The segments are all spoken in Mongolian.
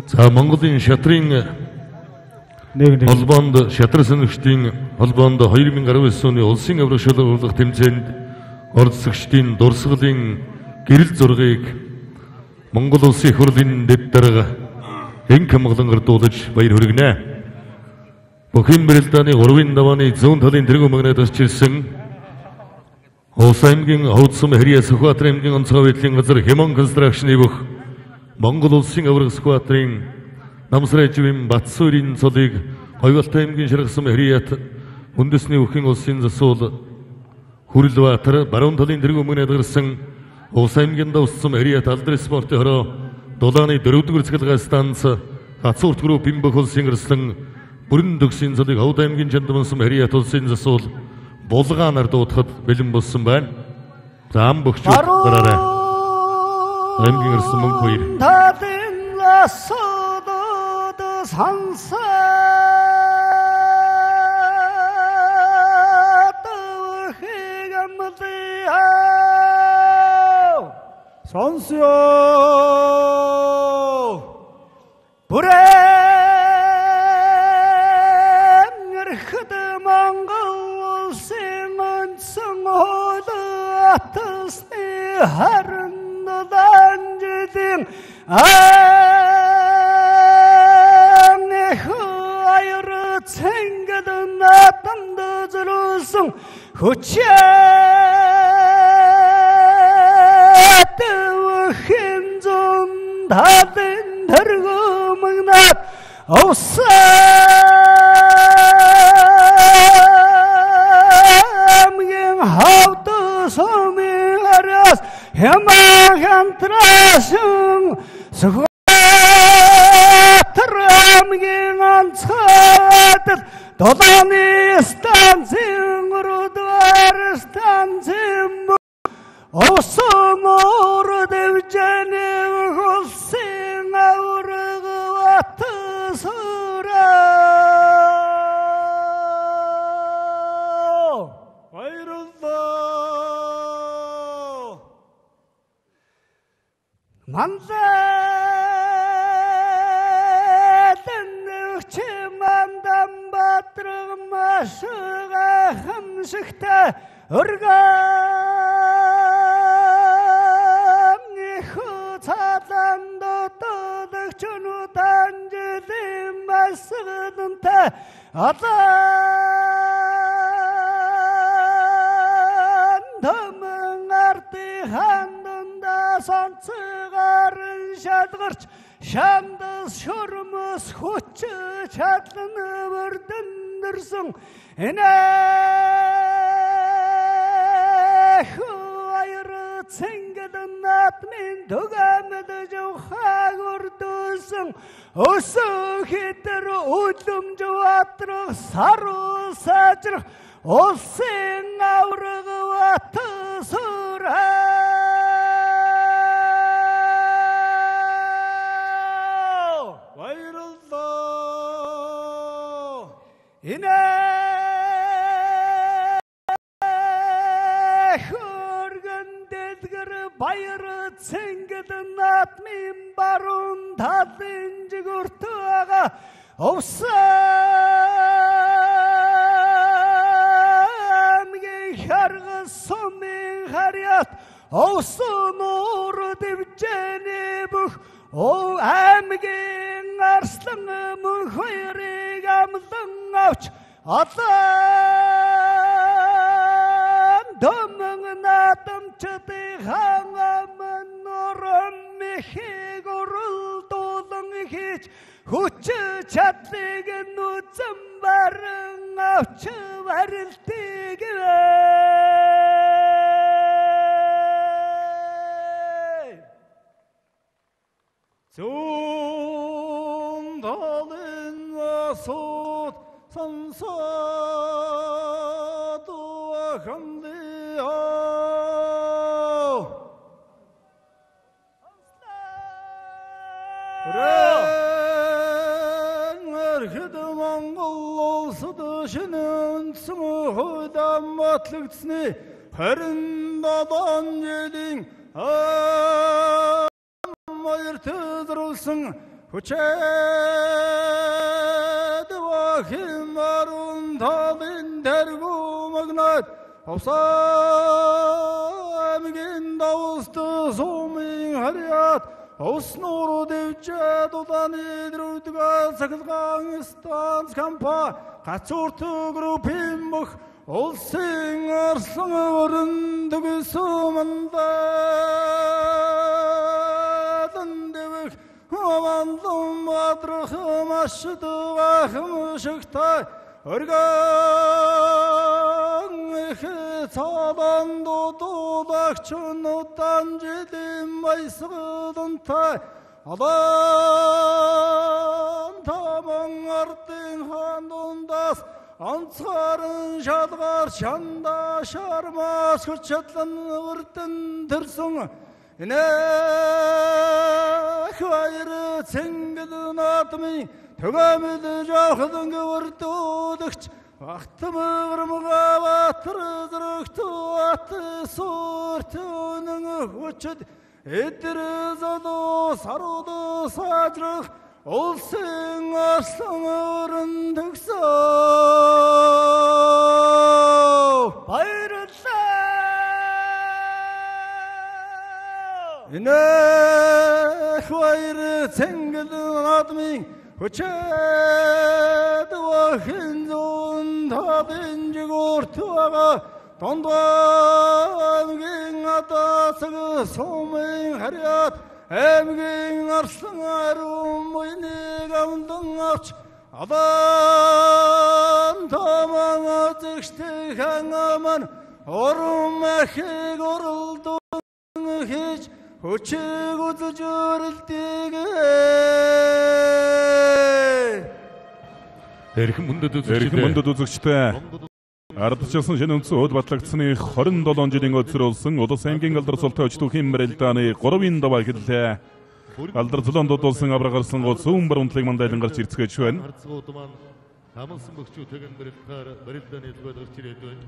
За Монголын шатрын холбоонд шатрын сонирхчдын холбоонд 2019 оны улсын аврах шалгуулах тэмцээнд оролцогчдын дурсгалын гэрэл зургийг Монгол улсын их хурлын дэд дарга энх хамгаалан гардуулж баяр хүргэнэ. Бөхийн барилдааны 3-ын ДАВААны зүүн талын тэргүүн магнатаас чирсэн Улсын аймгийн хуудсан хэрьяа Сүхбаатар аймгийн онцгой байдлын газар Хямон констракшны бүх Монгол улсын аврах сквадрын намсрай живийн Батсуурийн цолыг Хоёултай аймгийн шаргасан хэрьяат үндэсний бүхэн улсын засвал Хүрлбаатар баруун талын тэргүүн магнат гарсан Улсын аймгийн давссан хэрьяат алдар спортын хороо Дулааны 4-р цэглэгээ станц Хацуурт группийн бүх улсын гэрслэн бүрэн төгсийн цолыг Ховд аймгийн чандмансан хэрьяат улсын засвал Булгаанаар дуутахад бэлэн болсон байна. За ам бөхчүүд гараарай. Аймгийн ирсэн мөнгө хоёр. сонсё. Бүрэнэрхэд Монгол улсын Үндсэн атасны харин данжидын аяр цэнгэд натамд зориулсан хүчит бөхийн талын тэргүүн магнат Овсамгийн хавд сумын араас хямахан трашин Сүхбаатар аймгийн онцгой Дулааны станцын 3-р станцын Усан уур дэвжэний улсын аврах батсураа. Баярлалаа. Манлайлан нөхчмандан батраг машыга хамшигтай Цаалан дотогч нүтан жилийн масгадантай алан таман арты ханданда сонцгарын шалгарч шамдас шурмус хүч чадлан бүрдэндэрсэн Цэнгэдэн натмын түгэмэд жухаг урдуусан өсөө хитэр үлэмж ватрах сару сажрах улсын авраг батсураа. Баярлалаа. Баяр цэнгэдэн натмын баруун талын жигүүрт байгаа Овсамгийн харгас сумын харьяат Овсон уур дэвжэний бүх аймгийн арслан мөн хоёрыг амлан авч Дэмэн натамчды хангаман нурам михийг уралдуулан хийж хүч чадлыг нүцэн баран авч барилтыг зүүн талын асууд сонсоод хамдээ бусад шинэ үндсэн хуулийн батлагдсны 27 жилийн өдөрт зориулсан хүчит бөхийн барилдааны тэргүү магнат авсамгийн давст сумын харьяат Осноор дэвчээд улааны дөрөвдүгээр цахилгаан станц компани гацуурт группийн бүх улсын арслан өрөндөг сумандан дэвэх хаванлан мадрах машд вахм шигтай өргөн их цадан дудуулагчнуудан жилийн баясгалантай алан таман ардын хандундаас онцгорон шалгаар шанда шармаас хүчитлэн өрдөн төрсөн инэх баяр цэнгэл наадмын төгөөмөл жоохлон өрдөөдөгч Ахтамырмга батыр зрөгтө ат сүртөнөн хүчит эдэр зодо сарудо сажрах улсын арслан өрөндөгсөө баярлалаа инэх баяр цэнгэл наадмын хүчит бөхийн табын жигүүрт байгаа дондоогийн атасаг сумын харьяат аймгийн арслан ариун буйныг амдан авч алан таман зэгштэй хангаман орон махиг оролдон хийж хүчиг үзэж өрөлдөг Эрхэм мөндөд үзэгчтэй ардчилсан шинэ үндсэн хууль батлагдсны 27 жилийн өдрөөлсөн улс аймгийн алдар султай өчтөхийн барилдааны 3-ын ДАВАА хэллээ. Алдар зулаан дуудуулсан аврагарсан гол зүүн баруунтлыг мандайлан гарч ирцгээж байна. Амлсан бөхчүүтэйгэн барилдааны хэлбэр гарч ирээд байна.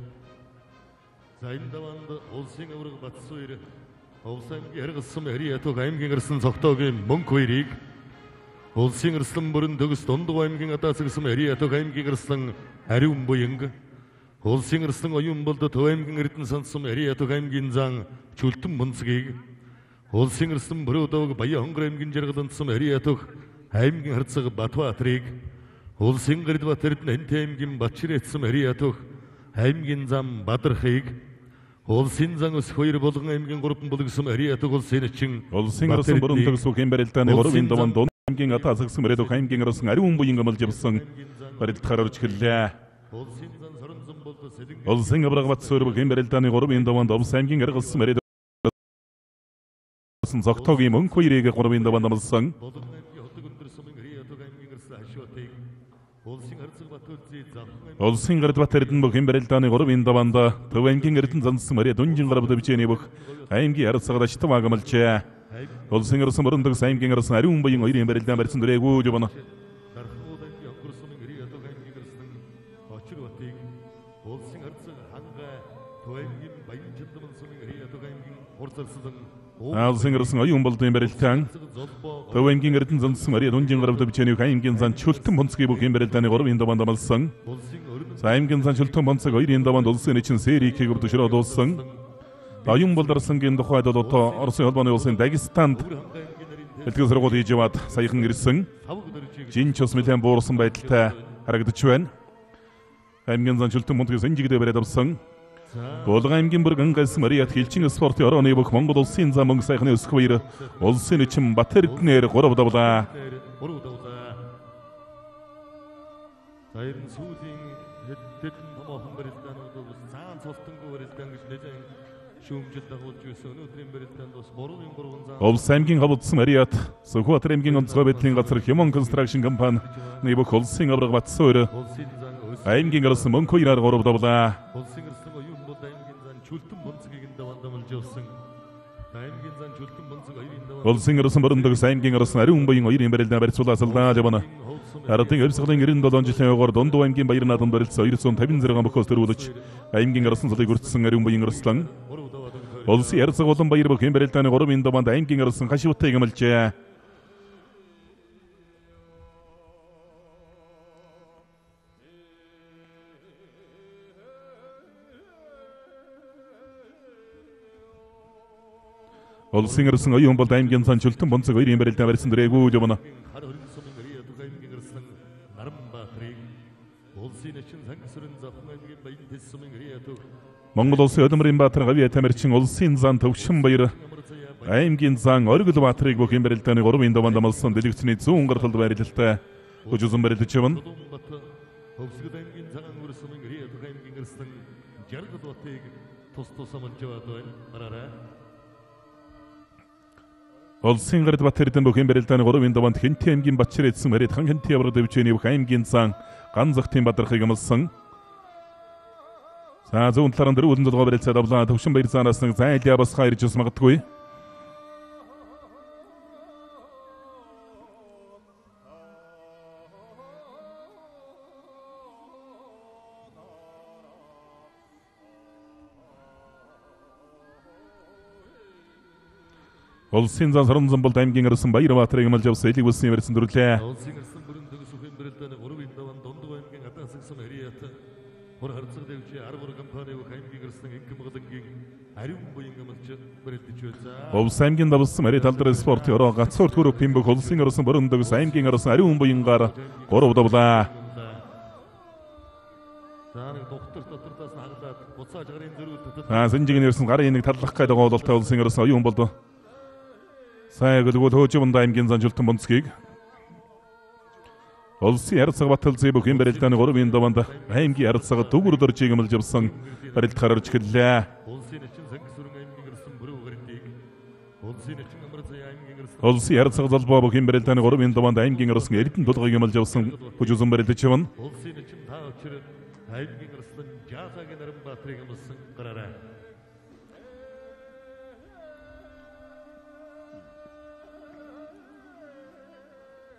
За энэ даваанд улсын авраг батс хоёр улс аймгийн харгалсан хариатуг аймгийн гарсан цогтоогийн мөнгө хоёрыг улсын арслан бүрэн төгс дундуг аймгийн атаасгсан хариатуг аймгийн арслан ариун буянг улсын арслан оюун болд төв аймгийн эрдэнэ сонссон хариатуг аймгийн зан чүлтэн мөнцгийг улсын арслан бүрөөдөг баян хонгор аймгийн жаргалантсан хариатуг аймгийн харцаг Батбаатрыг улсын гэрдбат эрдэнэ хэнтэй аймгийн Батчирэцсэн хариатуг аймгийн зам Бадрахыг улсын зан ус хоёр болгон аймгийн 3 болгосон хариатуг улсын эчин улсын арслан бүрэн төгс бүхэн барилдааны 3-ын даваанд аймгийн атаасгсан барилдааны аймгийн арслан ариун буян амлж явсан барилдахаар орж эхэллээ. Улсын авраг бат суур бүхэн барилдааны 3-ын даваанд улс аймгийн аргалсан барилдааны зогтоогийн мөнгө хоёрыг 3-ын даваанд амлсан. Улсын гэрдбат эрдэнэ бүхэн барилдааны 3-ын даваанд төв аймгийн эрдэнэ зансан мария дүнжин гарав дэвчээний бүх аймгийн арцагад аштаваг амлжээ. Улсын арслан бүрэн төгс аймгийн арслан ариун буян 2-ын барилдаан барьсан дөрэгүү жобно. Улсын арслан оюун болдын барилдаан төв аймгийн эрдэнэ зансан мария дүнжин гарав дэвчээний аймгийн зан чүлтэн бонцгийн бүхэн барилдааны 3-ын даваанд амлсан. Аймгийн зан чүлтэн бонцог 2-ын даваанд улсын эчин сэрийг хөтөшрөө дуулсан. Оюун болдарсангийн тухайд одоо Оросын холбооны улсын Дагестанд элтгэл сургууль хийж яваад саяхан ирсэн. Жинч ус нэлээд буурсан байдалтай харагдаж байна. Аймгийн зан чүлтэн бонцгийн сэнжигдээ бариад авсан. Болгон аймгийн бүргэн галс Мариат хилчин спортын орооны бүх Монгол улсын зам мөнгө сайхны өсөх баяр улсын эчин Бат эрдэнээр 3 давлаа. Саяхан сүүлийн хэдэн томоохон барилдаанууд цаан цолтонгүй барилдаан гэж нэлээд шүүмжил дагуулж байсан өнөөдрийн барилдаанд бас 3-ын 3 зам улс аймгийн хавцсан Мариат Сүхбаатар аймгийн онцгой байдлын газар Хямон констракшн компани бүх улсын авраг бат суур аймгийн арслан мөнгө хоёраар 3 давлаа. Улсын арслан оюун болд аймгийн зан чүлтэн бонцгийг даваанд амлж явсан. Аймгийн зан чүлтэн бонцог 2-ын даваанд улсын арслан бүрэн төгс аймгийн арслан ариун буян 2-ын барилдаан барьцуулаад салдаа явна. Ардын Ерсгалын 97 жилийн ойгоор Дундуу аймгийн Баяр наадам барилдсан 256 бөхөөс төрүүлж аймгийн арсан цалыг өртсөн ариун буян арслан улсын ярцаг болон Баяр бөхийн барилдааны 3 даваанд аймгийн арсан хашивтай гэмэлжээ. Улсын арсан оюун болд аймгийн сан чөлтөн бонцог 2 барилдаан барьсан дөрэгүү жавна. Монгол улсын Өдөрмөрийн баатар Гавьяа Тамирчин улсын зан Төвшин Баяр аймгийн зан Оргил баатарыг бөхийн барилдааны 3 даваанд амлсан дэлгэцний 100 гарталд байрлалтай хүчит барилдаж явна. Улсын гард Батэрдэн бөхийн барилдааны 3 даваанд Хэнти аймгийн Батчир эдсэн барид хан Хэнти авраг дэвчээний бүх аймгийн зан ганцхтын бадархыг амлсан. За зүүн талаар дөрвөн толгой барилцаад авлаа Төвшин Баяр заанаас нэг зайлаа басгаа ирж магадгүй. Улсын зан Зориулсан болд аймгийн арсан Баяр баатарыг амлж авсан элэг бүсний барьсан дүрлээ. Улсын арсан бүрэн төгс үхэн барилдааны 3 даваан Дундуу аймгийн атаасагсан хариат хор харцаг дэвчээ 10 компани бүх аймгийн арсан инким мгалагийн ариун буян амлж барилдаж байсан. Улс аймгийн давсан хариат алдар спорт ороо гацуурт группийн бүх улсын арсан бүрэн төгс аймгийн арсан ариун буянгаар 3 давлаа. Сэнжигэн ирсэн гарын нэг таллах гэдэг гоололтой улсын арсан оюун болд. Сайгөлгөл хөөжөнд аймгийн зан чөлтөн бонцгийг улсын ярцаг баталзыг бөхийн барилдааны 3 даваанд аймгийн ярцаг дүгүр дөржиг амлж авсан барилд гарч эхэллээ. Улсын ярцаг залбаа бөхийн барилдааны 3 даваанд аймгийн арсан эрдэнэ тулгыг амлж авсан хүчит барилдаж явна. аймгийн арсан жаатагийн наран баатрыг амлсан гараарай.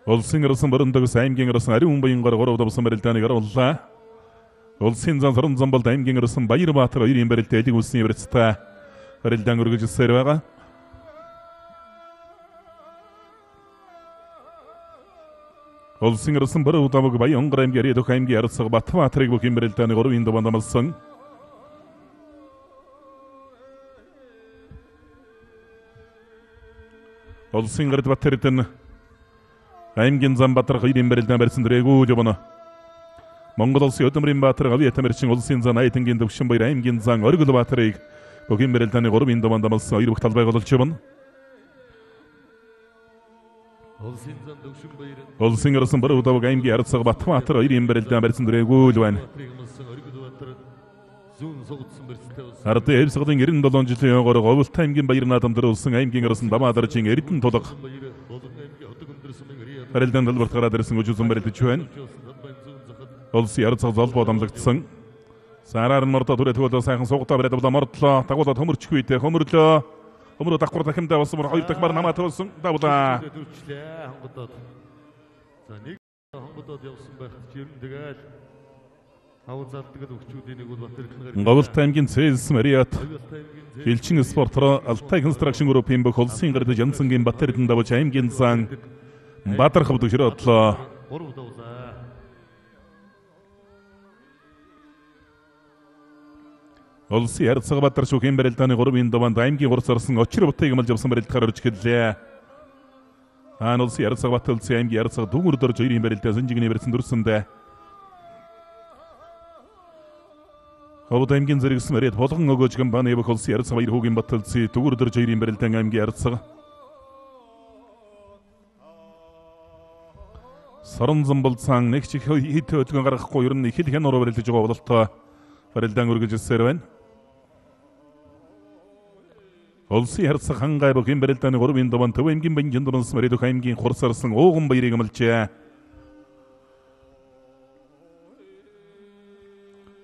Улсын арсан барундагс аймгийн арсан ариун буянгаар 3 давсан барилдааныг орууллаа. Улсын зан Зориулсан болд аймгийн арсан Баяр баатар 2 барилдаа элэг үлсний барилцтай барилдаан өргөжсээр байгаа. Улсын арсан Баруун даваг Баян аймгийн Ариадох аймгийн арцаг Батбаатарыг бөхийн барилдааны 3 даваанд амлсан. Улсын гард Батэрдэн аймгийн зам Батар 2 барилдаан барьсан дөрэгүү жавна. Монгол улсын Өдөрмөрийн баатар Гавьяа Тамирчин улсын зан Айтангийн Төвшин Баяр аймгийн зан Оргил баатарыг бөхийн барилдааны 3 даваанд амлсан 2 бүх талбайг олж явна. Улсын арсан Баруун даваг аймгийн арцаг Батбаатар 2 барилдаан барьсан дөрэгүү байна. Ардын Ерсгалын 97 жилийн ойгоор Говьлт аймгийн Баяр наадам дээр улсын аймгийн арсан ДАВАА даржийн эрдэнэ тулга барилдаан талбарт гараад ирсэн хүчит барилдаж байна. Улсын арцаг золбоо дамлагдсан. Сараар нь мордо түрээ төгөлөө сайхан суугатаа бариад авлаа мордлоо. Дагуулаад хөмөрчихгүй дээ хөмөрлөө. Өмрөө давхар дахимдаа болсон бүр 2 дахь бар намаа төрсөн давлаа. За нэг хонгодод явсан байх чинь тэгэл хав залдаг өгчүүдийн нэг бол Батэрдэн Говьлт аймгийн Цэс Мариат Элчин спортоор Алтай констракшн группийн бүх улсын гард Янцангийн Батэрдэн давж аймгийн зан Бадархав төгшрөөдлөө. Улсын ярцаг Бадар шүүхийн барилдааны 3 даваанд аймгийн 3 зарсан очир бутыг амлж авсан барилд гарч эхэллээ. Улсын ярцаг Батар улсын аймгийн ярцаг дүгүр дөрж 2 барилдаа Сэнжигний барьсан дүрсэндээ. Ховд аймгийн зэрэгсэн бариад болгон өгөөж компани бүх улсын ярцаг Баяр хүүгийн Батар улсын дүгүр дөрж 2 барилдаан аймгийн ярцаг. Саранзан болцаан нэг чих хит хөдөлгөөн гаргахгүй ер нь их л хэн ороо барилдаж байгаа бололтой барилдаан өргөжсээр байна. Улсын ярцаг хангай бөхийн барилдааны 3 даваанд Төв аймгийн Баян дурнас Мариадох аймгийн Хурсарсан Ууган Баярыг амлжээ.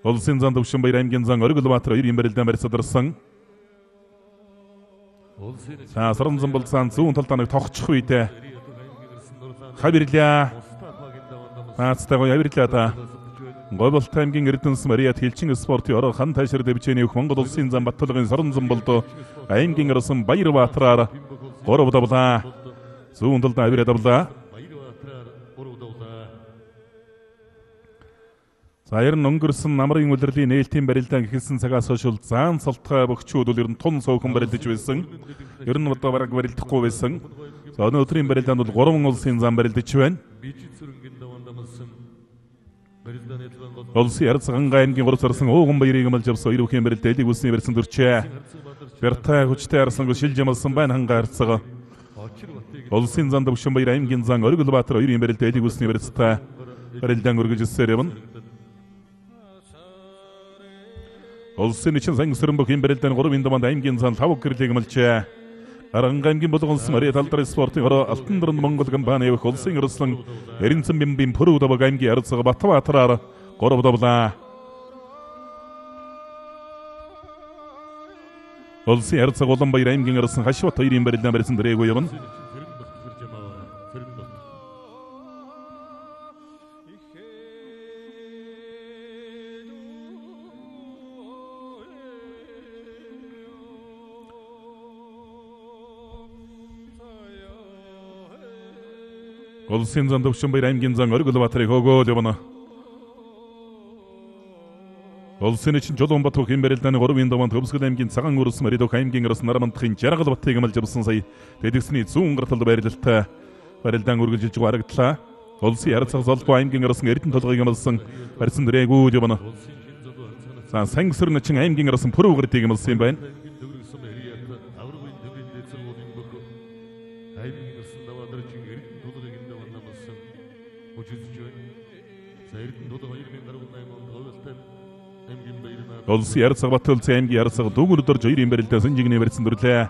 Улсын зан Төвшин Баяр аймгийн зан Оргил баатар 2 барилдаан барьсадарсан. Саранзан болцаан зүүн талд нэг тогтчих үедээ хавирлаа. Наацтайгаа явирлаа та. Говьолт аймгийн Эрдэнэс Мариат хэлчин спортын ороо хан тайшир дэвчээний өх Монгол улсын зам Баттулгын Сорон Зомболдо аймгийн Арсан Баярбаатараар 3 давлаа. Зүүн талд авираа давлаа. За ер нь өнгөрсөн намрын улирлын нээлтийн барилдаан гэхэлсэн цагаас хойш заан салтгай бөхчүүд бол ер нь тун цөөхөн барилдаж байсан. Ер нь одоо бараг барилдахгүй байсан. За өнөөдрийн барилдаанд бол 3 улсын зам барилдаж байна. Улсын Ярцган аймгийн 3 сарсан ууган баярыг амлж авсан ирүүхийн барилдаа элиг үсний барьсан дөрчээ. Бяртай хүчтэй арслангүй шилж амлсан байна ханга харцгаа. Улсын зам Төвшин баяр аймгийн зам Оргилбаатар 2-ын барилдаа элиг үсний барьцтай барилдаан үргэлжилсээр явна. Улсын эчин сангсрын бөхийн барилдааны 3-ын даваанд аймгийн зам 5 гэрлийг амлжээ. Аранга аймгийн болгонсон Мариат алдар спортын ороо Алтан дорн Монгол компани явах улсын өрслөн Эренцэн бимбим Пүрэв даваг аймгийн Ярцга Батбаатараар 3 давлаа. Улсын Ярцга Улаанбаяр аймгийн Арсан Хашбат 2-ын барилдаан барьсан дэрээгүй явна. Улсын зам Төвшин баяр аймгийн зам Оргилбаатарыг хөөгөөл явна. Улсын эчин Жолоонбат бүхэн барилдааны 3-ын даваанд Төвсгөл аймгийн Цагаан өрс Маридок аймгийн Арс Нарамандахын Жаргал Баттыг амлж авсан сая Дэдгсний зүүн гарталд барилдалтай барилдаан үргэлжилж харагдлаа. Улсын Ярцгал Золбоо аймгийн Арс Эрдэнэ толгойг амлсан барьсан дэрээгүй явна. За Сангсрын эчин аймгийн Арс Пүрэв гартыг амлсан юм байна. Улсын Ярцга Баттулцын аймгийн Ярцга дүүгүрдор 2-ын барилдаа Сэнжигний барьсан дүрлээ.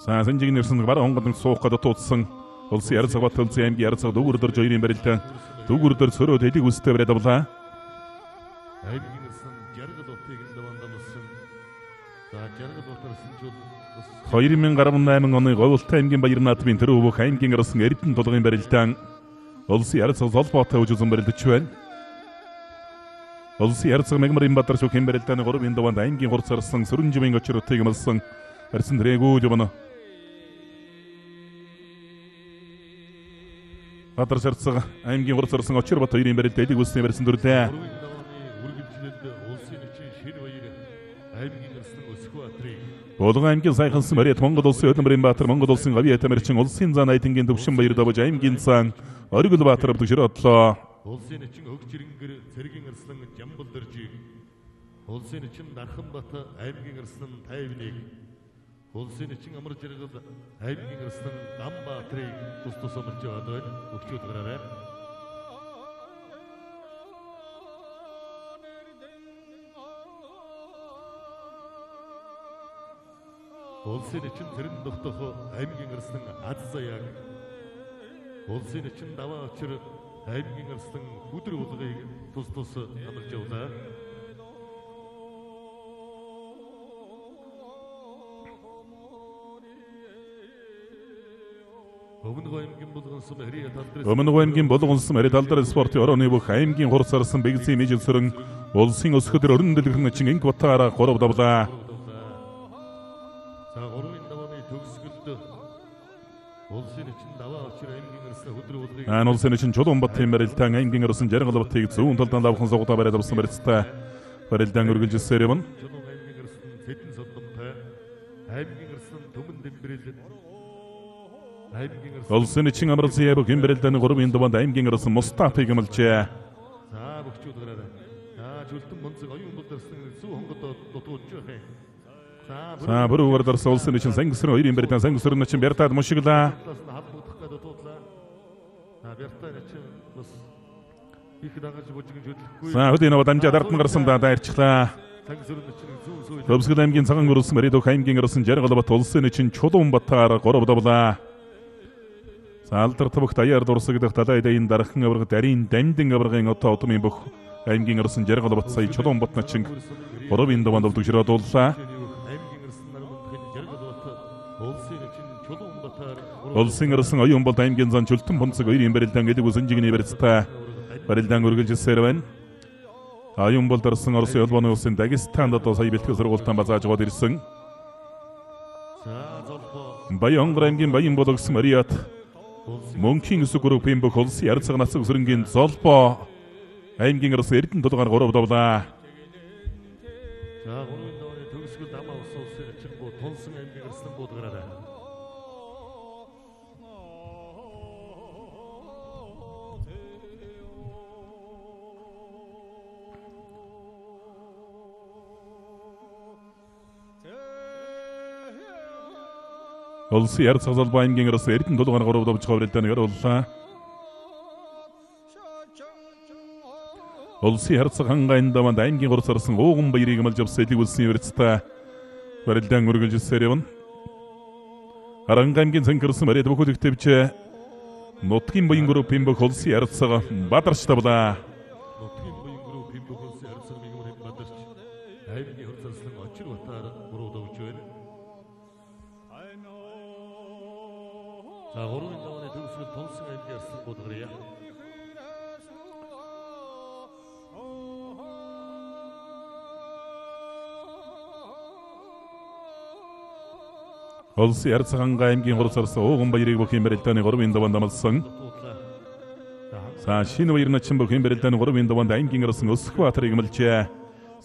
За Сэнжигний нэрсэн бараа хонгод суух гэдэг туудсан. Улсын Ярцга Баттулцын аймгийн Ярцга дүүгүрдор 2-ын барилдаа дүүгүрдор цөрөөд элиг үстэй бариад авлаа. Аймгийн нэрсэн Жаргал утыг даван дамсан. За Жаргал утарсан чул 2018 оны Говьолт аймгийн Баяр наадмын төрөв бүх аймгийн Арсан Эрдэнэ толгойн барилдаан Улсын Ярцга Золбоотой үжүүлсэн барилдаж байна. Улсын Ярцга Мегмарын Баатар шүүхийн барилдааны 3-ын даваанд аймгийн 3 сарсан Сүрэнживийн очротыг амлсан барьсан дэрээгүй явна. Баатар Ярцга аймгийн 3 сарсан Очрбат 2-ын барилдаа элиг үсний барьсан дүрлээ. Болгон аймгийн Сайхансан Мариат Монгол улсын Өдөрт Баатар Монгол улсын Гавьяа Тамирчин улсын зан айдынгийн Төвшин баяр давж аймгийн зан Оргилбаатар дэвшрөөдлөө. Улсын эчин өгчирэнгэр цэргийн арслан Жамбалдэржиг. Улсын эчин Дарханбат аймгийн арслан Тайвныг. Улсын эчин Амар Жаргал аймгийн арслан Гамбаатрыг тус амлж яваад байна. Өгчүүд гараарай. Улсын эчин Цэрэн Дохтох аймгийн арслан Аззаяг. Улсын эчин ДАВАА очир аймгийн арслан Хүдэр уулгыг тус амлж явлаа. Өмнөг аймгийн болгонсон Мариат алдар спортын орооны бүх аймгийн 3 сарсан бэгзийн мэжэлсэрэн улсын өсгөдөр өрн дэлгэрэн эчин инг батаараа 3 давлаа. За 3-ын давааны төгсгөлд улсын эчин ДАВАА очир аймгийн арслан Хүдэр уулгыг улсын эчин Жолоонбатын барилдаан аймгийн арслан Жаргал Баттыг зүүн талдан лавхан согтоо бариад авсан барьцтай барилдаан үргэлжилсээр явна. Аймгийн арслан Сэдэн Соддомтой аймгийн арслан Төмөн Дэмбэрэл улсын эчин Амралзын бүхэн барилдааны 3-ын даваанд аймгийн арслан Мустафыг амлжээ. За бүгчүүд гараарай. За жүлдэн монцог оюун болдорсон зүү хонгод дутуулж байна. За бүрүүгээр дарсан улсын эчин Сангсрын 2-ын барилдаан Сангсрын эчин Бяртад мушиглаа. За хөдөө наваа дамжаад ардн гарсан дайрчлаа. Төвсгөл аймгийн Цагаан өрс Маридок аймгийн арслан Жаргал Бат улсын эчин Чулуунбатаар 3 давлаа. За алдар тавхт аяар дурсагдах талайдын дархан авраг дарийн дамдин аврагын отоо удмын бүх аймгийн арслан Жаргал Бат сая Чулуунбат начин 3-ын даваанд дэвшрөөдлөө. Улсын ирсэн оюун бол аймгийн зан чөлтөн бунцэг хоёрын барилдаан гэдэг үсэнжигний барилцтай барилдаан үргэлжилсээр байна. Оюун бол дарсан Оросын улбаны улсын Дагестанд одоо сая бэлтгэл сургуультан базааж гоод ирсэн. Баянгар аймгийн Баян бол гэсэн Мариат Мөнхийн өсөг группийн бүх улсын ярцаг насаг өсрөнгийн золбоо аймгийн ирсэн Эрдэнэ тулгаар 3 давлаа. За 3 давааны төгсгөл ДАВАА улсын ачиргуу тунсан аймгийн ирсэн буудгараарай. Улсын ярцаг золбоо аймгийн ирсэн Эрдэнэ тулгаар 3 давж хавралдааны гарууллаа. Улсын ярцаг хангайн даванд аймгийн 3 сарсан ууган баярыг амлж авсан элэг улсын университет барилдаан үргэлжилсээр явна. Аранга аймгийн цэнхэрсэн бариад бүхэлд төвч нутгийн баян группийн бүх улсын ярцаг бадарч тавлаа. Нутгийн баян группийн бүх улсын ярцаг мигмөр бадарч аймгийн хурцлан очир батаар 3 давж байна. За 3 давааны төгсгөл тунсан аймгийн ирсэн буудгараа. Улсын ярцаг аймгийн 3 сарсан ууган баярыг бүхийн барилдааны 3 даванд амлсан. За шинэ баяр начин бүхийн барилдааны 3 даванд аймгийн ирсэн Өсөх Баатарыг амлжээ.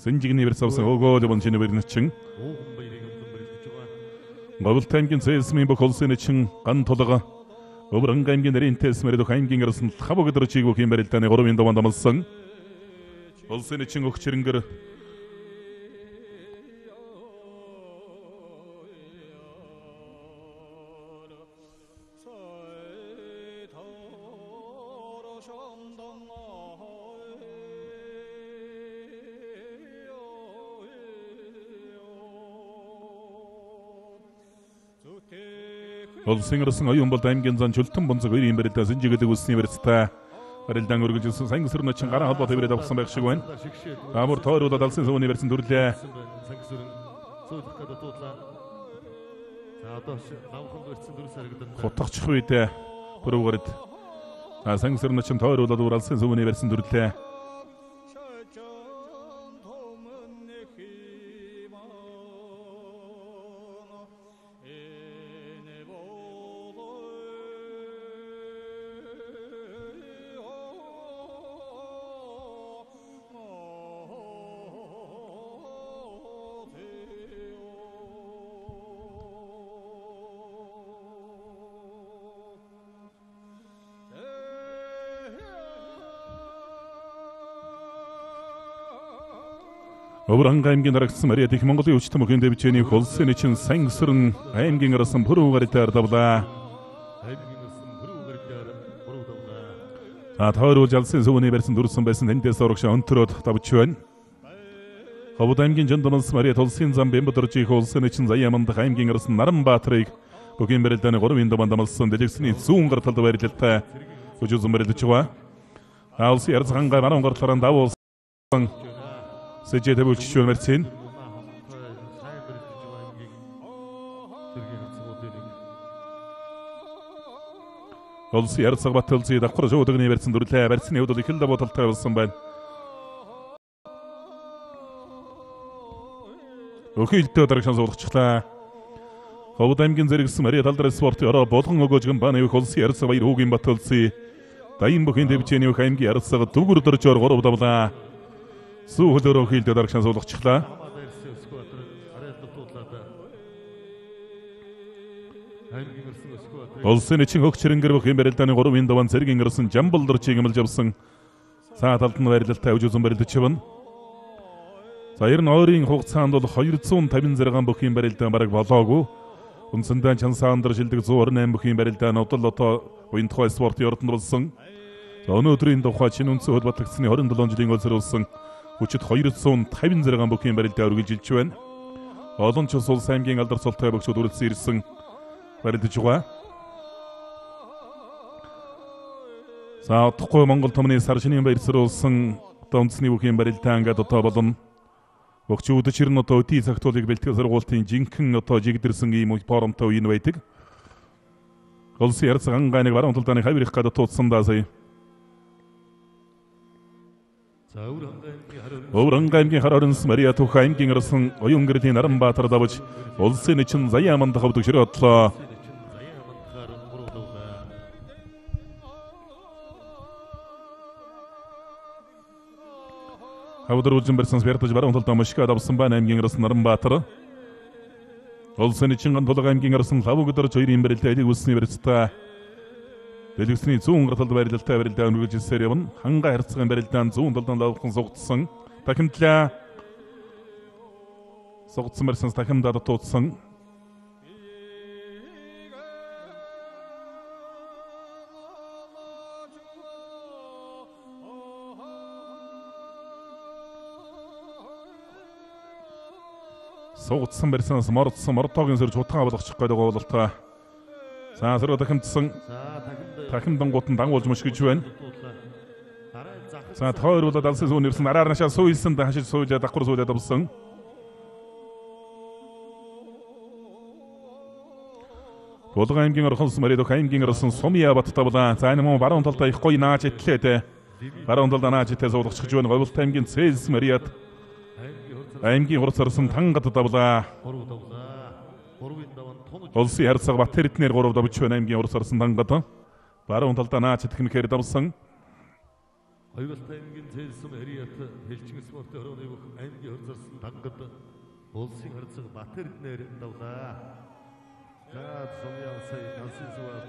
Сэнжигний барьц авсан өгөөлөвн шинэ баяр начин. Ууган баярыг амлж байгаа. Говьлт аймгийн Цэсмийн бүх улсын начин ган тулга Өврөнг аймгийн Нэринтэс мэрдөх аймгийн ирсэн Хаваг өдөрчийг бүхийн барилдааны 3 даванд амлсан. Улсын начин өгч хэрэнгэр Улсын ирсэн оюун бол аймгийн зан чөлтөн бунцэг хоёрын барилдаан сэнжигэдэг улсын университет барилдаан үргэлжилсэн сангисэр начин гараа холбоо тавираад авсан байх шиг байна. Амур тойруулаад алсын сувны барьсан төрлөө. Сангисэр цоодох гэдэг дуудлаа. За одоо давхан барьсан дөрөс харагдана. Хутгачих үедээ бүрүүгээрд сангисэр начин тойруулаад алсын сувны барьсан төрлөө. Өврөнг аймгийн дарагцсан Мариат их Монголын өвчтөн бүхэн дэвжээний улсын начин сангисран аймгийн арсан бүрүүгээрээр давлаа. Аймгийн ирсэн бүрүүгээрээр 3 давлаа. За тойруулж алсын сувны барьсан дүрсэн байсан тэндээс урагшаа өнтөрөд давж байна. Ховд аймгийн Жандонс Мариат улсын зам Бэмбэдэржих улсын начин Заяамандах аймгийн арсан Наранбаатарыг бүхэн барилдааны 3 даванд амлсан дэлгэцний зүүн гар талд барилдалтай өжөзөн барилдаж байгаа. Улсын ярцгангаа манан гарлараа давуулсан Сэжэд бүлчж мэрцэн. Улсын ярцаг баталзы давхар жуудагны барьсан дүрлээ барьсны хувьд их л давталтай болсон байна. Өхөөлтөө дарагшаа суулгачлаа. Ховд аймгийн зэрэгсэн Мариат алдар спортын ороо болгон өгөөжгөн бааны их улсын ярцаг баяр хүүгийн баталзы дайм бүхэн дэвжээний их аймгийн ярцаг дүгүр дөржөөр 3 давлаа. Сүүхлөөрөө хилдэ дарагшаа суулгачлаа. Улсын начин хөгч хэрэнгэр бүхэн барилдааны 3 даван зэргийн ирсэн Жамбалдэрчийг амлж авсан. Цаа талд нь барилдалтай өжөзөн барилдаж байна. За ер нь ойрын хугацаанд бол 256 бүхэн барилдаан бараг болоогүй. Үндсэндээ Чансаандар шилдэг 128 бүхэн барилдаан удал одоо уян тухай спортын ордонд болсон. За өнөөдрийн тухай шинэ үндсэн хөл батлагдсны 27 жилийн өлсөрүүлсэн хүчит 256 бүхэн барилдаан үргэлжилж байна. Олон ч улс аймгийн алдар цолтой бөгчд үргэлжлэн ирсэн барилдаж байгаа. За одохгүй Монгол томны сар шинийн баяр сурвалжсан үндэсний бүхийн барилдаан гэдэг одоо болон бөгчүүд чирэн одоо өдий цагтуулыг бэлтгэл сургуулийн жинхэнэ одоо жигдэрсэн ийм форумтай үеийн байдаг. Улсын ярцаг ангааныг баруун талдааны хавирах гадаа тууцсандаа сая. Өврөн аймгийн хараранс Мария Туха аймгийн арсан оюун гэрлийн Наранбаатар давж улсын эчин Заяаманд хавдаг ширээ одлоо. Хавдар үлжин барьсан спертаж баруун талдаа мушка давсан байна аймгийн арсан Наранбаатар. Улсын эчин гантулаг аймгийн арсан лавгдар хоёрын барилдаа элэг үлсний барилдаа дэлгэсний зүүн гаралд барилдаа барилдаан үргэлжилсээр явна. Ханга харьцагын барилдаан зүүн талдан лавхан сугдсан. Дахимтлаа сугдсан барьсан дахимдаад туудсан. Сугдсан барьсан мордсон мордоогийн сэрж утгаа болгочих гэдэг гол. За сэрэг дахимдсан. Дахимдангууд нь дангуулж мушгиж байна. За тойруулаад алсын сүүн ирсэн араар нашаа сууйсан да хашиж сууж давхар суулаад авсан. Булган аймгийн орхон Маридох аймгийн орсон Сумья баттавла. За энэ мөн баруун талдаа их гоё нааж итлээд. Баруун талдаа нааж итлээ суулгачж байна. Говьлт аймгийн Цэс Мариад аймгийн хурц орсон Тангад давла. Улсын харьцаг Батэрднэр 3 давж байна аймгийн хурц орсон Тангад. Баруун талдаа нааж итгэнхээр давсан. Говьлт аймгийн Цэс Мариад хэлчгэн спорт орооны бүх аймгийн хурц орсон Тангад. Улсын харьцаг Батэрднэр давла. За Сумья сая алсын сууж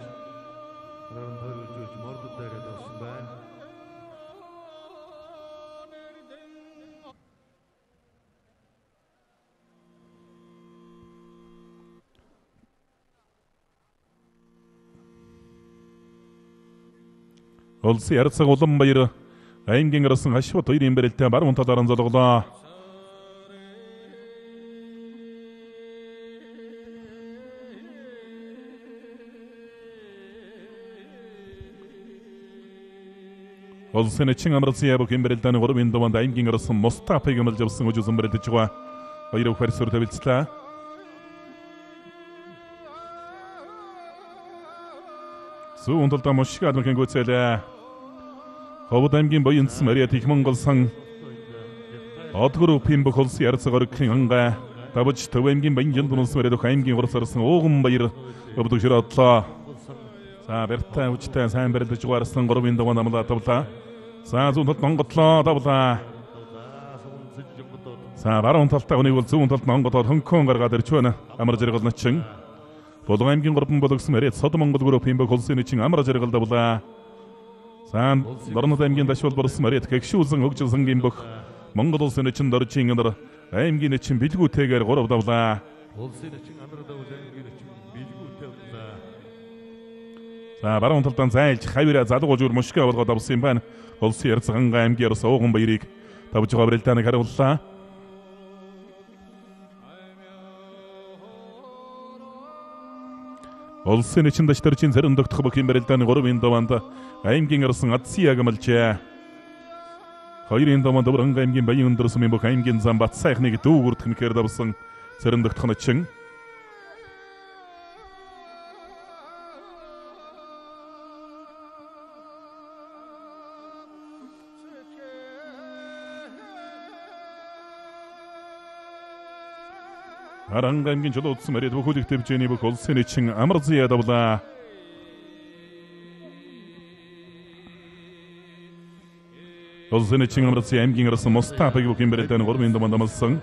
наран тойруулж мордод дайраад авсан байна. Улсын ярцаг Улаанбаяр аймгийн арсан хашват хоёрын барилдаа баруун талаараа золголоо. Улсын эчин амралсын бөхийн барилдааны 3-ын даванд аймгийн арсан Мустафыг амлж авсан үжсэн барилдаж байгаа. Хоёр хварсүр тавилцлаа. Зүүн талдаа мушиг алмын гүйцэлээ. Ховд аймгийн Боёнц Мария Их Монголсон Одгор Пимбөх улсын ярцаг оргилын ангай давж Төв аймгийн Баянжин Дунс Маридох аймгийн хурц орсон Ууганбаяр өвдөг ширээ одлоо. За бэртэ хүчтэй сайн барилдаж гуарсан 3-ын даваа намлаа тавлаа. За зүүн талд онгодлоо давлаа. За баруун талдаа үнийг бол зүүн талд онгодоор хөнкөн гаргаад ирж байна. Амар жаргал начин. Булган аймгийн 3 болгосон Марид Сод Монгол групп Пимбөх улсын эчин амар жаргал давлаа. За Дорнод аймгийн дашвал борсон Марид гэгшүүлсэн хөгжилсэн гимбөх Монгол улсын эчин доржийн нар аймгийн эчин билгүүтэйгээр 3 давлаа. Улсын эчин амар давж аймгийн эчин билгүүтэй давлаа. За баруун талдан зайлж хавира залгуулж өр мушка болгоод авсан юм байна. Улсын ярцаг ангаа аймгийн орос Ууганбаярыг давж байгаа барилдааныг харууллаа. Улсын эчин дашторчин зарим догдох бөхийн барилдааны 3-ын даванд аймгийн орсон Адсияг амлжээ. 2-ын даванд Өврөн аймгийн Баян өндөрсмийн бүх аймгийн зам бат сайхныг дүүгүрдэх нэхэр давсан зарим догдох начин. Аранга аймгийн жолоодсон Марид бүхүүлэг төвжээний бүх улсын эчин амар зыя давлаа. Улсын эчин амар зыя аймгийн арсан Мустафыг бүхэн барилдааны 3-ын даванд амлсан.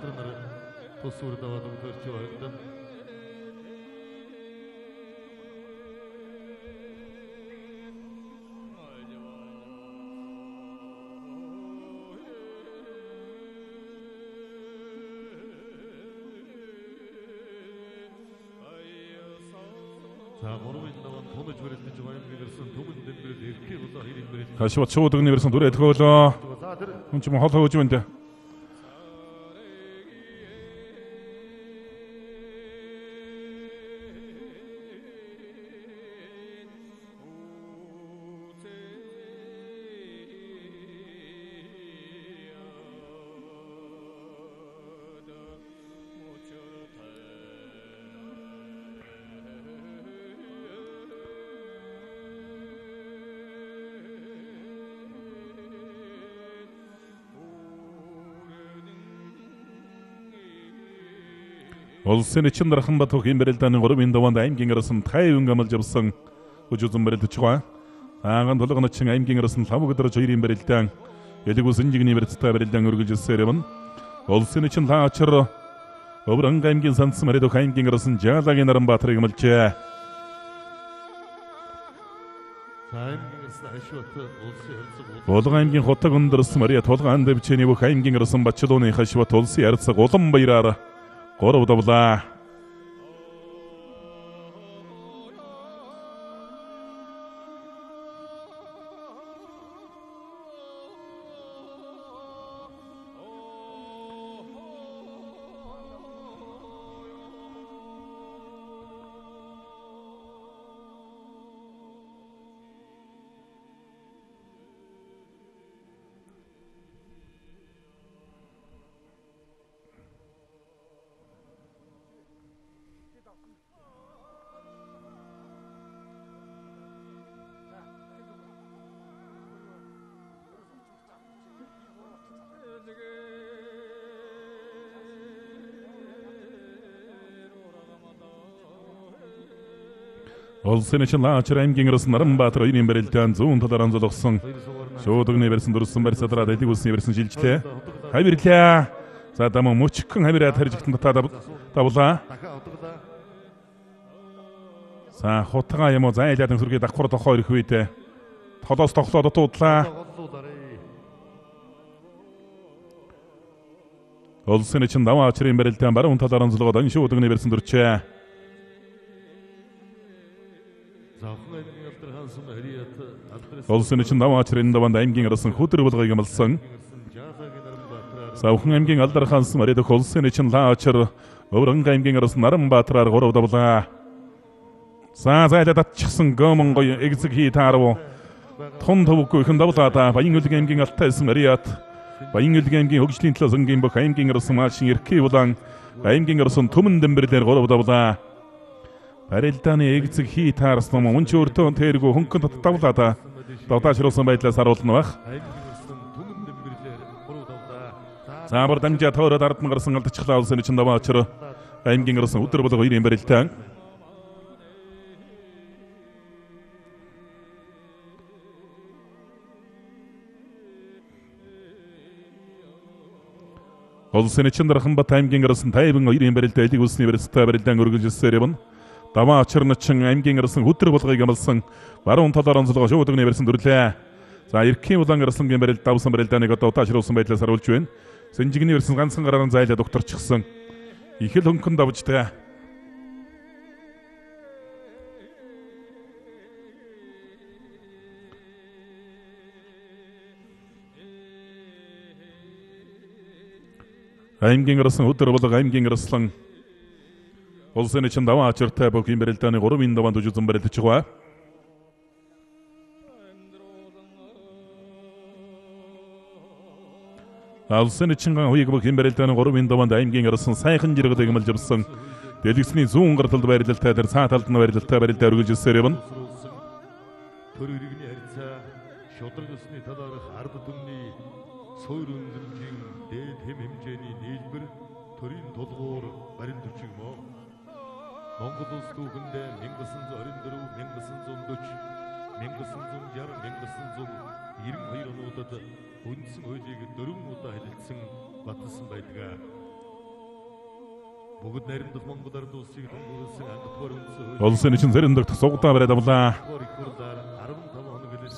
Тус үр даваад өдөрт явагдана. Хашват шуудагны версэн дүрэ төхөөлөө. Хүн ч юм хол хөөж байна. Улсын эчин дархан бат бөхийн барилдааны 3-ын даваанд аймгийн арсан 50 амлж явсан хүчит барилдаж байгаа. Аагаан толгоночин аймгийн арсан 5 өдөр 2-ын барилдаан ялэг усын жигний барилдтай барилдаан өргөлжсээр юм. Улсын эчин таачаар Өврөн аймгийн сандсан марэдөх аймгийн арсан Жаалагийн Наранбаатарыг амлжээ. Улган аймгийн хотог өндөрсөн Мария тулгаан дэвчэний бүх аймгийн арсан Бачлууны хашват улсын ярцаг улам баяраар 3 давлаа. Улсын эчин таачаар аймгийн арсан Наранбаатар 2-ын барилдаан зүүн талаар анзуулсан. Шуудагны барьсан дурсан барьсадраа дэдэг усны барьсан жилжлээ. Хавирлаа. За дамаа мөчгөн хавираад харжигтэн давлаа. За хутгаа юм уу зайлаадан сүргээ давхар тохоо ирэх үед толоос тоглоод дуудлаа. Улсын эчин таачарын барилдаан баруун талаар анзуулгаад шуудагны барьсан дурчээ. Улсын эчин таачарын даваанд аймгийн арсан хөдөр булгыг амлсан. Савхан аймгийн алдархансан марэдөх улсын эчин таачаар Өврөн аймгийн арсан Наранбаатараар 3 давлаа. За зайлаад атчихсан гомон гоё эгзэг хий таарав. Тун төвгүй хэн давлаа Баян үлэг аймгийн алтайсан Мариат Баян үлэг аймгийн хөгжлийн төлөө зөнгийн бүх аймгийн арсан маашин эрхий улаан аймгийн арсан төмөн дэмбэрлэр 3 давлаа. Барилдааны эгзэг хий таарсан мөн ч өөртөө тэргүй хөнгөн татвалаа. Додоочруулсан байдлаас харуулна байх. Заабар дамжаа тоороод ардн гарсан алдчихлаа улсын эчин таачаар аймгийн арсан өдөр болго 2-ын барилдаан. Улсын эчин дархан бат аймгийн арсан 50 2-ын барилдаан элэг усны барилдатай барилдаан өргөлжсээр юм. Даваа ачарначин аймгийн арсан хөдөр булгыг амлсан баруун талаар онцлогоо шуудагны барьсан дүрлээ. За эрхийн улаан арслангийн барилд давсан барилдааныг одоо таашруулсан байдлаар харуулж байна. Сэнжигний барьсан ганцхан гараар зайлаад докторчихсан. Их л хөнгөн давжтай. Аймгийн арсан хөдөр булг аймгийн арслан улсын эчин даваа ачартай бөхийн барилдааны 3-ын даваанд үжигдэн барилдаж байгаа. Улсын эчин хоёрын бөхийн барилдааны 3-ын даваанд аймгийн арсан сайхан жиргэлэг амлж авсан. Дэлгэцний зүүн гарталд барилдалтай тэр цаа талд нь барилдалтай барилдаа өргөжсөөр явна. Төр иргэний харьцаа шудраг усны талаарх ард түмний суур өндөрлөгийн дээд хэм хэмжээний нийлбэр төрийн тулгуур барилдаж өгмөө. Монгол улс түүхэндээ 1924, 1940, 1960, 1992 онуудад Үндсэн хуулийг 4 удаа хэлэлцсэн баталсан байдаг. Бүгд найрамдах Монгол ард улсыг томруулсан ангидугаар үндсэн хууль. Улсын эчин зэрэндэгт сугдаа бариад авлаа.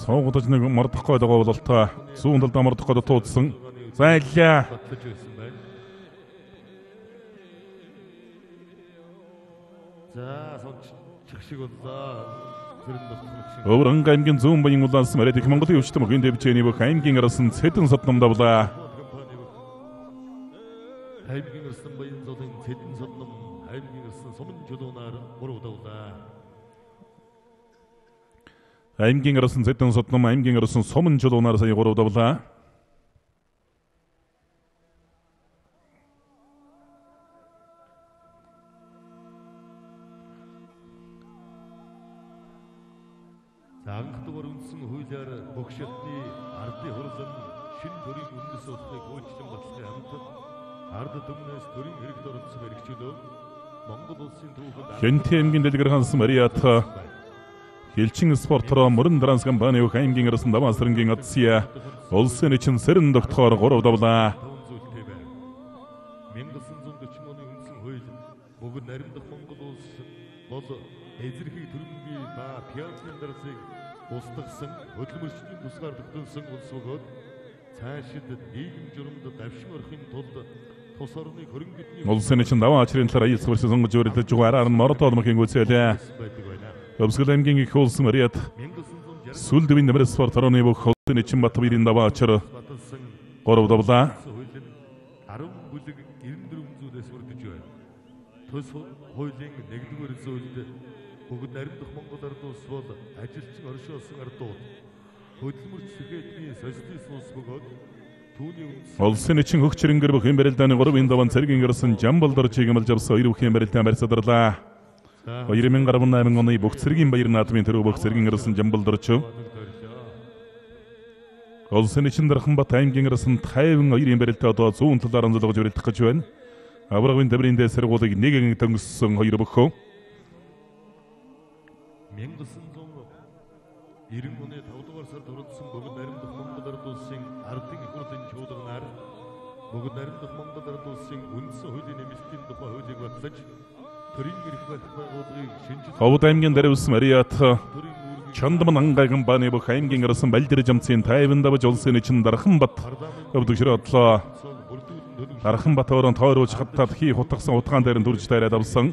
Суугдаж нэг мордохгүй байгаа бололтой. Зүүн талд мордохгүй туудсан. Зайлаа. За сончих шиг боллоо. Өврөн аймгийн зүүн баян улаанс марэдэх Монголын өвчтөн бөхийн дэвчээний бүх аймгийн арсан цэдэн содном давлаа. аймгийн арсан баян зодын цэдэн содном аймгийн арсан сумын жолоонаар 3 давлаа. Аймгийн арсан цэдэн содном аймгийн арсан сумын жолоонаар сая 3 давлаа. Ангидугаар үндсэн хуулиар бүх шатны ардын хурлан шин төрийн үндэс болохыг хуучлан баталгын хамт ард түмнээс төрийн хэрэгт оролцох эрхчлөө Хэнти аймгийн дэлгэр ханс Мариата Хилчин спортроо мөрөн транс компани өөх аймгийн арсан ДАВАА сэрэнгийн атсия улсын эчин сэрэн тогтохоор 3 давлаа. 1940 оны Үндсэн хууль бүгд наримдах Монгол улс бол эзэрхий төрөнгийн ба пианцын дарсыг устгасан хөдөлмөрчдийн тусгаар тогтносон улс бөгөөд цаашид нийгэм журамд давшин орохын тулд тус орны хөрөнгөний улсын эчин ДАВАА ачрын талаар айлцгуулсан сонгож өрөлдөж байгаа араар нь морото олмохын гүйцээлээ. Өвсгөл аймгийн их улс Мариат сүл дэвийн нэмэр спорт орны бүх улсын эчин бат хоёрын ДАВАА ачаар 3 давлаа. 10 бүлэг 94 зүйдээс өрдөж байна. Төс хуулийн 1-р зүйлд бүгд наримдах Монгол ард улс бол ажилчин оршуулсан ардууд хөдөлмөрч сэхэтний социалист улс бөгөөд түүний улсын эчин хөгч хөрөнгөр бөхийн барилдааны 3-ын даван цэргийн гарсан Жамбалдар чигмэлж авсан 2 бүхийн барилдаан барьсадарлаа. 2018 оны бүх цэргийн баяр наадмын тэрэг бүх цэргийн гарсан Жамбалдарч улсын эчин Дарханбат аймгийн гарсан 52-ын барилдаа одоо 100 талаар онцлогож өрөлдөх гэж байна. Аврагын дэврийн дэс сэргуулыг нэгэн төнгөссөн 2 бөхөө 1990 оны 5-р сард оролцсон бүгд наримдах Монгол ард улсын ардын их хурлын чуулганаар бүгд наримдах Монгол ард улсын үндсэн хуулийн нэмэлтийн тухай хуулийг батлаж төрийн эрх байгууллагыг шинжлэх Ховд аймгийн Дарвс Мариат Чандман ангайган бааны бүх аймгийн гарсан балдэр жамцын 50 давж улсын эчин Дарханбат өвдөгшрөдлөө. Дарханбат өрөн тойруулж хаттаад хий хутгсан утгаан дээр нь дүрж тайраад авсан.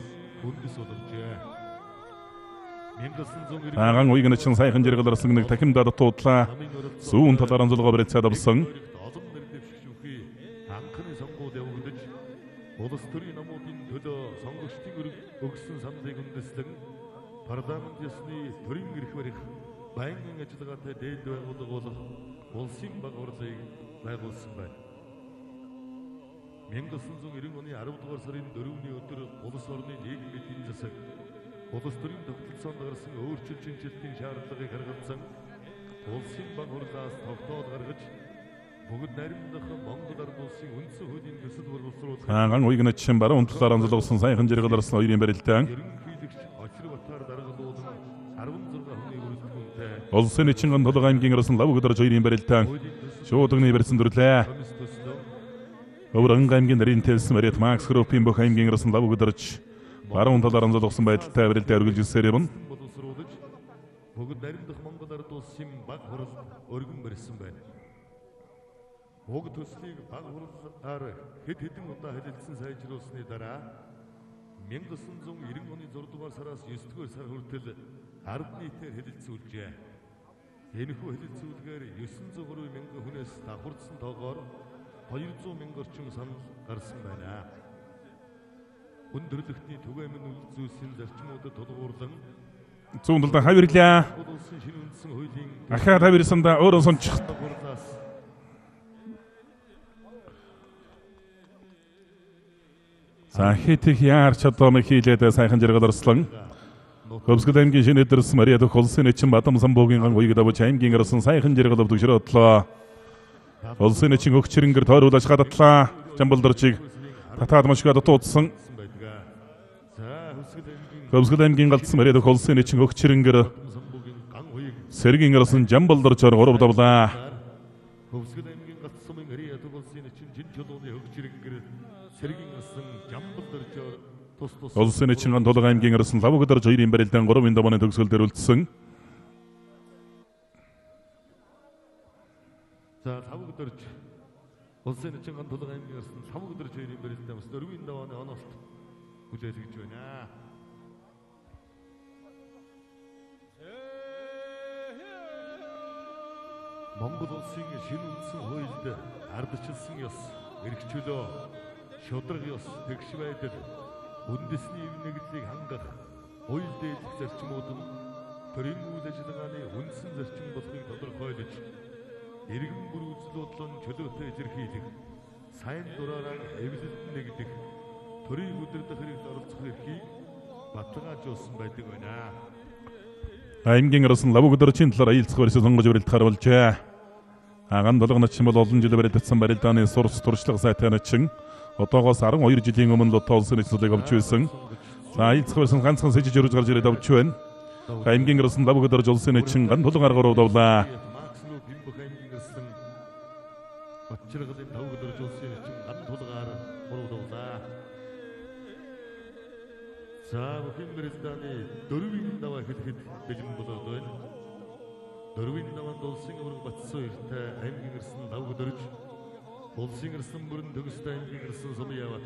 Аган уйган эчин сайхан жиргаларсан нэг тахимдаад туудлаа. Сүүн талаар онцлогоо барьцаад авсан. анхны сонгуульд явагдаж улс төрийн намуудын төлөө сонгогчдын өгсөн саналыг үндэслэн парламент ёсны төрийн эрх барих байнгын ажиллагаатай дээд байгууллага болох улсын баг хурлыг байгуулсан байна. 1990 оны 10-р сарын 4-ний өдөр улс орны нийгэм эдийн засаг улс төрийн тогтолцоонд гарсан өөрчлөлт шинжилтийн шаардлагыг харгалзан улсын баг хурлаас тогтоол гаргаж бүгд наримдах Монгол ард улсын үндсэн хуулийн төсөл боловсруулах Аган уйган эчин баруун талаар онцлогсон сайхан жиргаларсан 2-ын барилдаан улсын эчин гонтолго аймгийн гарсан лав өдөр 2-ын барилдаан шуудагны барьсан дүрлээ. Өврөн аймгийн нарийн телс Мариат Макс группийн бүх аймгийн гарсан лав өдөрч баруун талаар онцлогсон байдалтай барилдаа үргэлжилсээр юм. бүгд наримдах Монгол ард улсын баг хурал өргөн барьсан байна. Уг төслийг баг хурлаар хэд хэдэн удаа хэлэлцэн сайжруулсны дараа 1990 оны 6-р сараас 9-р сар хүртэл ард нийтээр хэлэлцүүлжээ. Энэхүү хэлэлцүүлгээр 900 мянган хүнээс давхардсан тоогоор 200 мянга орчим санал гарсан байна. Өндөрлөгтний түгээмэн үйлдвэрлэлийн зарчмуудад тулгуурлан Зүүндэлдэн хавирлаа. Ахаад хавирсандаа өөрөө сончих. За хэтих яарч одоо мэхилээд сайхан жиргаларслан Хөвсгөл аймгийн шинэ дэрс Мариат улсын эчин Бадам самбуугийн уйг давж аймгийн гарсан сайхан жиргал өвдөгшрөдлөө. Улсын эчин хөгч хөрөнгөр тойруулж гадатлаа. Жамбалдарчиг татаад машгаад туудсан. Хөвсгөл аймгийн галдсан Мариат улсын эчин хөгч хөрөнгөр сэргийн гарсан Жамбалдарчаар 3 давлаа. Хөвсгөл аймгийн галдсан Мариат улсын эчин жин чулууны хөгч хөрөнгөр сэргийн гарсан Жамбалдарчаар улсын эчин гонтолго аймгийн гарсан лав өдөр 2-ын барилдаан 3-ын давааны төгсгөл дээр үлдсэн. За лав өдөрч улсын эчин гонтолго аймгийн гарсан лав өдөр 2-ын барилдаан 4-ын давааны онолт хүлээлгэж байна. Монгол улсын шинэ үндсэн хуульд ардчилсан ёс, эрх чөлөө, шударга ёс, тэгш байдал үндэсний нэгдлийг хангах хууль дээрх зарчмууд нь төрийн үйл ажиллагааны үндсэн зарчим болохыг тодорхойлож иргэн бүр үзэл бодлон чөлөөтэй илэрхийлэх, сайн дураараа эвлэлд нэгдэх, төрийн удирдах хэрэгт оролцох эрхийг баталгаажуулсан байдаг байна. Аймгийн гарсан лав өдөрчийн талаар айлцах барьсан сонгож барилдахаар болжээ. Аган долгоноч бол олон жил барилдсан барилдааны сурц туршлага сайтай начин Одоогоос 12 жилийн өмнө Лото улсын эцэлийг авч байсан. За илцэх байсан ганцхан сэжиж өрөж гарч ирээд авч байна. Аймгийн гэрсэн лав өдөрт улсын эчин ган тулгаар гаруудавлаа. Очиргалын тав өдөрт улсын эчин ган тулгаар гаруудавлаа. За бөхийн барилдааны дөрвийн ДАВАА хэлэхэд бэлэн болоод байна. Дөрвийн ДАВААнд улсын өвөрг батсан эртээ аймгийн гэрсэн лав өдөрт улсын гэрсэн бүрэн төгстэй аймгийн гэрсэн сумын яваад